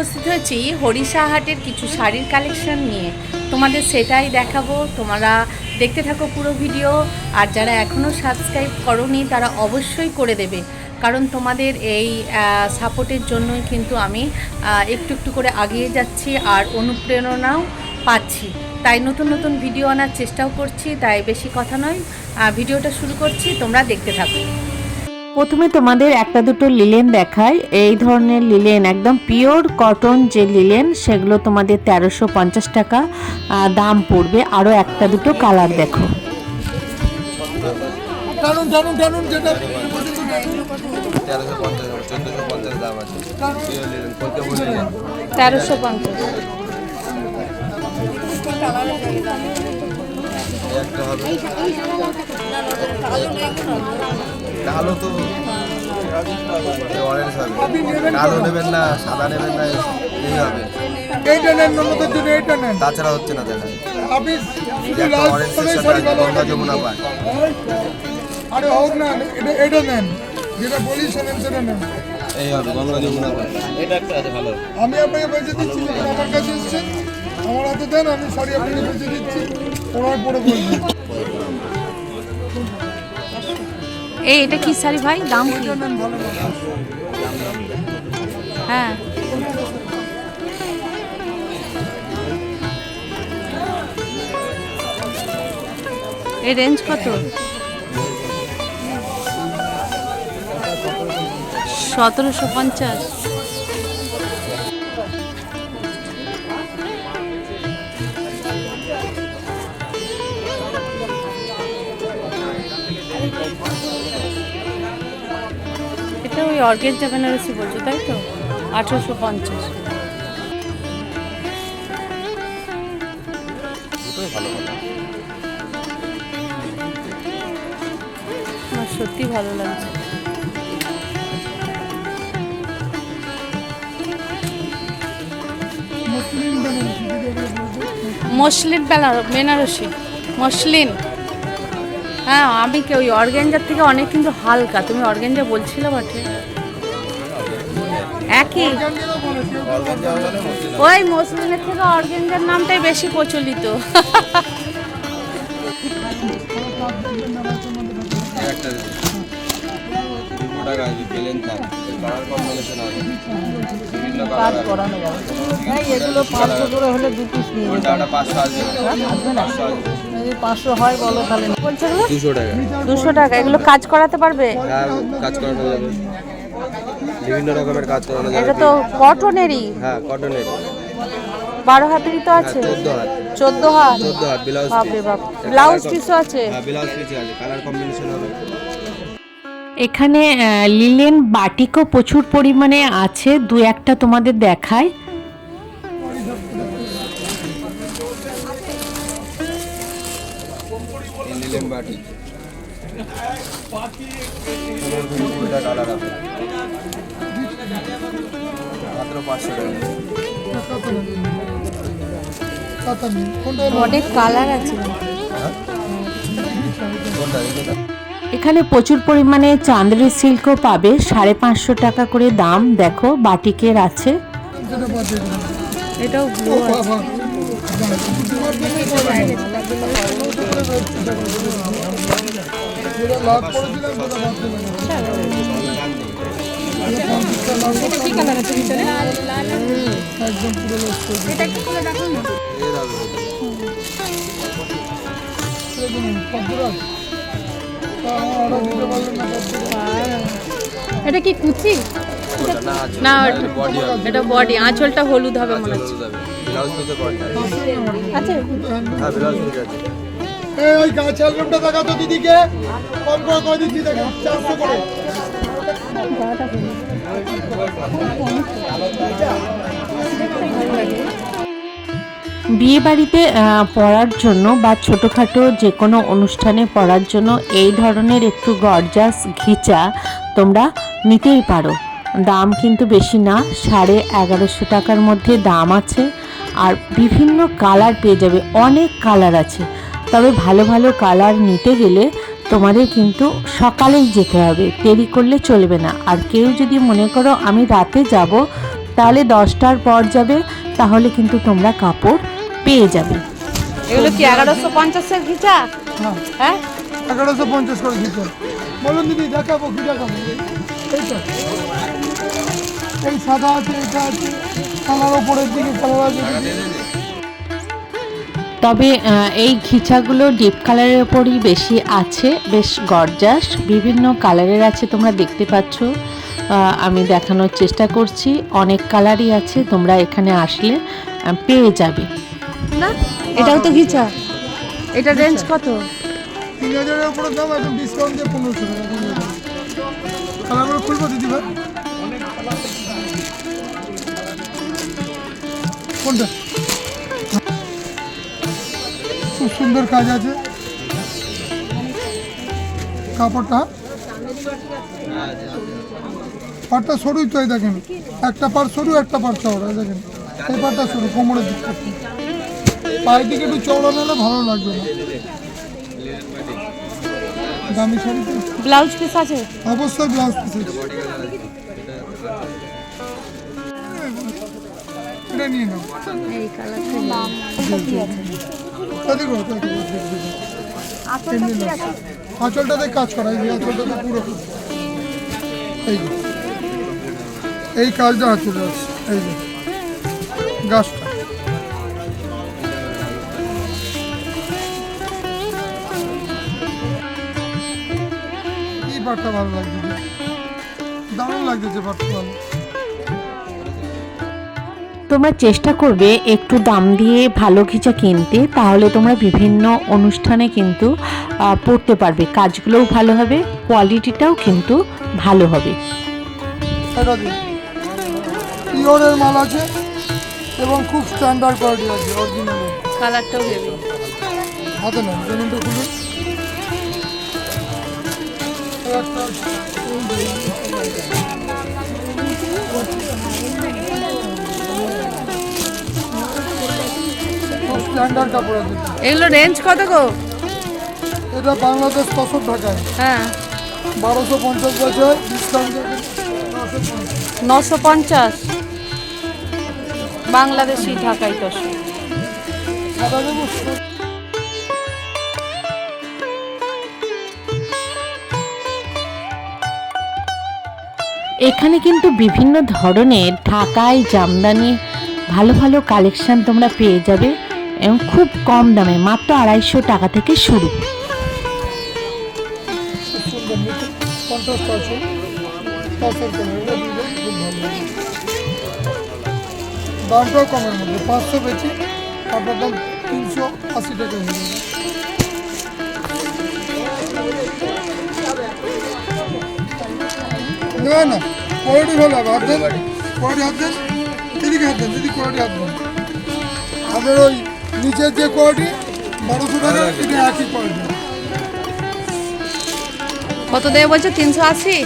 উপস্থিত হয়েছি হরিষাহাটের কিছু শাড়ির কালেকশন নিয়ে। তোমাদের সেটাই দেখাবো, তোমরা দেখতে থাকো পুরো ভিডিও। আর যারা এখনও সাবস্ক্রাইব করোনি তারা অবশ্যই করে দেবে, কারণ তোমাদের এই সাপোর্টের জন্যই কিন্তু আমি একটু একটু করে এগিয়ে যাচ্ছি আর অনুপ্রেরণাও পাচ্ছি। তাই নতুন নতুন ভিডিও আনার চেষ্টাও করছি। তাই বেশি কথা নয়, ভিডিওটা শুরু করছি, তোমরা দেখতে থাকো। প্রথমে তোমাদের একটা দুটো লিলেন দেখাই। এই ধরনের লিলেন একদম পিওর কটন যে লিলেন, সেগুলো তোমাদের 1350 টাকা দাম পড়বে। আরও একটা দুটো কালার দেখো। 1350 কালো তো অরেঞ্জ হবে, কালো নেবেন না, সাদা নেবেন না, এই হবে। এইটা নেন ননদের জন্য, এইটা নেন। তাছাড়া হচ্ছে না দেখা আপনি শুধু লাল সাদাই শাড়ি ভালো গঙ্গা যমুনা পায়। আরে হোক না, এটা নেন, যেটা বলি শোনেন সেটা নেন। এই হবে গঙ্গা যমুনা পায়। এটা একটা আছে ভালো। আমি আপনাকে বেঁচে দিচ্ছি, যখন আমার কাছে এসছেন আমার হাতে দেন, আমি শাড়ি আপনাকে বেঁচে দিচ্ছি, ওনার পরে বলবেন। এই এটা কি শাড়ি ভাই, দাম কি? এটা নেন ভালো ভালো। হ্যাঁ, এই রেঞ্জ কত? 1750। এটা ওই অর্গেঞ্জা বেনারসি বলছো তাই তো? 1850। আমার সত্যি ভালো লাগছে। Muslin Banarasi, muslin. হ্যাঁ, আমি কি ওই অর্গেঞ্জার থেকে অনেক কিন্তু হালকা। তুমি অর্গেঞ্জা বলছিলে বটে, একই। ওই মসলিনের থেকে অর্গেঞ্জার নামটাই বেশি প্রচলিত। এগুলো 500 করে হলে 2 পিস নিয়ে যেতে। 500 হয় বলো তাহলে। বলছে 200 টাকা। 200 টাকা। এগুলো কাজ করাতে পারবে? হ্যাঁ, কাজ করানো যাবে, বিভিন্ন রকমের কাজ করানো যাবে। এটা তো কটনেরই। হ্যাঁ, কটনের। 12 হাতেরই তো আছে। 14 হাত। 14 হাত। 14 হাত ব্লাউজ। বাপরে বাপ, ব্লাউজ পিসও আছে। হ্যাঁ, ব্লাউজ পিস আছে, কালার কম্বিনেশন হবে। এখানে লিলেন বাটিকও প্রচুর পরিমাণে আছে, দু একটা তোমাদের দেখায়। লিলেন বাটি পুরোটা কালার হবে, মাত্র 500 টাকা। অনেক কালার আছে। কোনটা? এখানে প্রচুর পরিমাণে চান্দেরি সিল্কও পাবে, 550 টাকা করে দাম। দেখো বাটিকের আছে, এটাও ব্লু আছে। এটা কি কুচি? না, এটা বডি। আঁচলটা হলুদ হবে মনে হচ্ছে। ব্লাউজ পিসে কোনটা? আচ্ছা, হ্যাঁ, ব্লাউজ পিস আছে। এই গাছ অ্যালবামটা দেখা তো দিদিকে, কম করে দিচ্ছি, দেখেন 400 করে। বিয়ে বাড়িতে পরার জন্য বা ছোটোখাটো যে কোনো অনুষ্ঠানে পরার জন্য এই ধরনের একটু গর্জাস ঘিচা তোমরা নিতেই পারো। দাম কিন্তু বেশি না, 1150 টাকার মধ্যে দাম আছে। আর বিভিন্ন কালার পেয়ে যাবে, অনেক কালার আছে। তবে ভালো ভালো কালার নিতে গেলে তোমাদের কিন্তু সকালেই যেতে হবে, দেরি করলে চলবে না। আর কেউ যদি মনে করো আমি রাতে যাব, তাহলে 10টার পর যাবে, তাহলে কিন্তু তোমরা কাপড় পেয়ে যাবে। এগুলো কি 1150-এর ঘিচা? হ্যাঁ, হ্যাঁ 1150 করে দিতে। বলুন দিদি, দেখাবো কি দেখাবো? এইটা, এই সাদা আছে, এটা আছে, কালার ওপরের দিকে কালার আছে দিদি। তবে এই ঘিচাগুলো ডিপ কালারের ওপরই বেশি আছে, বেশ গর্জাস, বিভিন্ন কালারের আছে, তোমরা দেখতে পাচ্ছ। আমি দেখানোর চেষ্টা করছি, অনেক কালারই আছে, তোমরা এখানে আসলে পেয়ে যাবে। না এটাও তো ঘিচা, এটা রেঞ্জ কত? 3000-এর উপরে দাম, এখন ডিসকাউন্ট দিয়ে 1500 টাকা দিয়ে দেবো। কালারগুলো খুলবো দিদি ভাই? কোনটা? খুব সুন্দর কাজ আছে কাপড়টা। পাটটা সরুই তো, এই দেখেন, একটা পাট সরু, একটা পাট চওড়া, এই দেখেন, এই পাটটা সরু, কোমরের দিকটা। পায়ের দিকে একটু চওড়া নিলে ভালো লাগবে না। দামি শাড়ি তো ব্লাউজ পিস আছে? অবশ্যই ব্লাউজ পিস আছে। এটা নিয়ে নাও। এই কালারটা আঁচলটাতে কাজ করা, এই আঁচলটাতে পুরো এই যে, এই কাজটা আঁচলে আছে, এই যে গাছটা। এই পাটটা ভালো লাগছে, দারুণ লাগতেছে পাটটা ভালো। তোমরা চেষ্টা করবে একটু দাম দিয়ে ভালো ঘিচা কিনতে, তাহলে তোমরা বিভিন্ন অনুষ্ঠানে কিন্তু পরতে পারবে, কাজগুলোও ভালো হবে, কোয়ালিটিটাও কিন্তু ভালো হবে। পিওরের মাল আছে এবং খুব স্ট্যান্ডার্ড কোয়ালিটি আছে, অরিজিনাল। কালারটাও দেবে হাতে না, জমিনটা খুলুন। স্ট্যান্ডার্ড কাপড় আছে। এগুলো রেঞ্জ কত গো? এটা বাংলাদেশ ৬০ টাকায়, হ্যাঁ 1250 বছর ডিসকাউন্ট 950 বাংলাদেশি, ঢাকাই 10। সাদা দেবো। এখানে কিন্তু বিভিন্ন ধরনের ঢাকাই জামদানি ভালো ভালো কালেকশন তোমরা পেয়ে যাবে, এবং খুব কম দামে, মাত্র 250 টাকা থেকে শুরু। সুন্দর নিচে কন্ট্রাস্ট আছে, টসের কালার, এটা খুব ভালো। দামটাও কমের মধ্যে, 500 বেশি, আপনার দাম 380 টাকা হয়ে যাবে। না না, কোয়ালিটি ভালো হবে। হাত দেন, কোয়ালিটি হাত দেন, দিদিকে হাত দেন, দিদি কোয়ালিটি হাত দেন। আপনার ওই নিচের যে কোয়ালিটি 1200 টাকা, এটা একই কোয়ালিটি। কত দেবে বলছো? 380।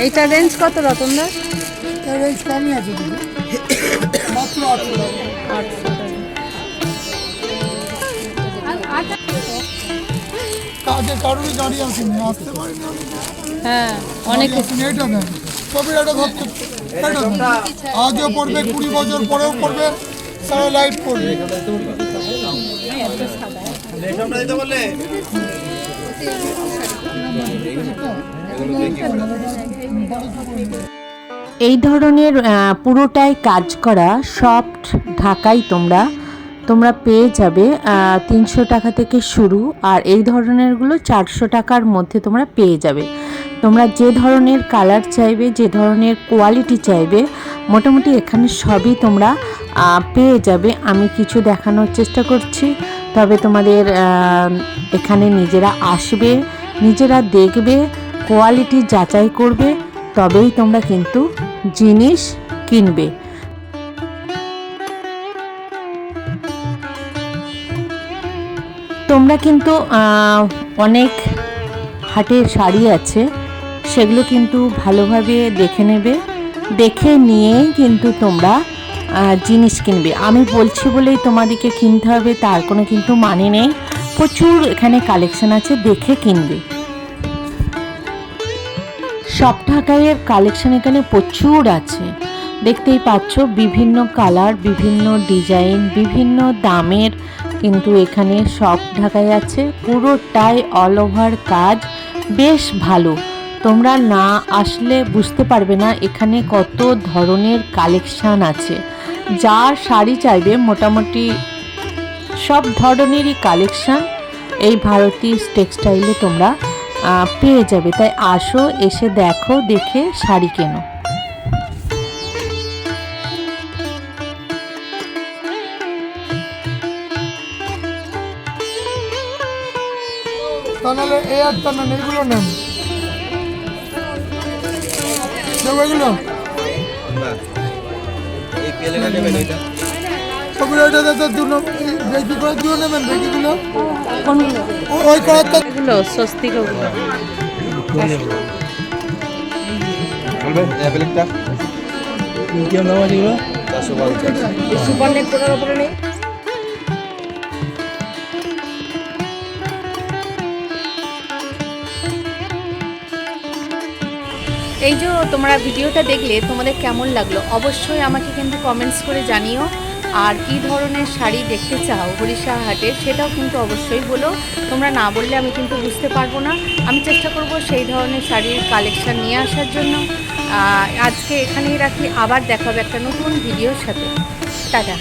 এইটা রেঞ্জ কত রতনদা? এর রেঞ্জ কমই আছে দিদি, মাত্র 800 টাকা। 800 টাকা। কাজে কারোরই গাড়ি আসেনি, আসতে পারিনি। হ্যাঁ অনেক আসেনি, এটা দেন ছবির, এটা ধরতে, এটা দেন। আজও পড়বে, 20 বছর পরেও পড়বে, সারা লাইফ পড়বে। এই ধরনের পুরোটাই কাজ করা সফট ঢাকাই তোমরা পেয়ে যাবে 300 টাকা থেকে শুরু, আর এই ধরনেরগুলো 400 টাকার মধ্যে তোমরা পেয়ে যাবে। তোমরা যে ধরনের কালার চাইবে, যে ধরনের কোয়ালিটি চাইবে, মোটামুটি এখানে সবই তোমরা পেয়ে যাবে। আমি কিছু দেখানোর চেষ্টা করছি, তবে তোমাদের এখানে নিজেরা আসবে, নিজেরা দেখবে, কোয়ালিটি যাচাই করবে, তবেই তোমরা কিন্তু জিনিস কিনবে। তোমরা কিন্তু অনেক হাটের শাড়ি আছে, সেগুলো কিন্তু ভালোভাবে দেখে নেবে, দেখে নিয়েই কিন্তু তোমরা জিনিস কিনবে। আমি বলছি বলেই তোমাদেরকে কিনতে হবে তার কোনো কিন্তু মানে নেই। প্রচুর এখানে কালেকশন আছে, দেখে কিনবে। সব ঢাকাইয়ের কালেকশন এখানে প্রচুর আছে, দেখতেই পাচ্ছ। বিভিন্ন কালার, বিভিন্ন ডিজাইন, বিভিন্ন দামের কিন্তু এখানে সব ঢাকাই আছে। পুরোটাই অল ওভার কাজ, বেশ ভালো। তোমরা না আসলে বুঝতে পারবে না এখানে কত ধরনের কালেকশান আছে। যা শাড়ি চাইবে মোটামুটি সব ধরনেরই কালেকশান এই ভারতী টেক্সটাইলে তোমরা পেয়ে যাবে। তাই আসো, এসে দেখো, দেখে শাড়ি কেনো। তা নাহলে এই একটা নেন, এইগুলো নেন, দেবো এগুলো ওগুলো এটা বেশি করে দিও নেবেন বেশিগুলো কোনগুলো? ওই করারটা এগুলো স্বস্তিক, ওগুলো সুবর্ণের কোটার উপরে নেই। এই যে তোমরা ভিডিওটা দেখলে তোমাদের কেমন লাগলো অবশ্যই আমাকে কিন্তু কমেন্টস করে জানিও। আর কি ধরনের শাড়ি দেখতে চাও হরিষা হাটের সেটাও কিন্তু অবশ্যই বলো। তোমরা না বললে আমি কিন্তু বুঝতে পারবো না। আমি চেষ্টা করব সেই ধরনের শাড়ির কালেকশন নিয়ে আসার জন্য। আজকে এখানেই রাখি, আবার দেখাবো একটা নতুন ভিডিওর সাথে। টাটা।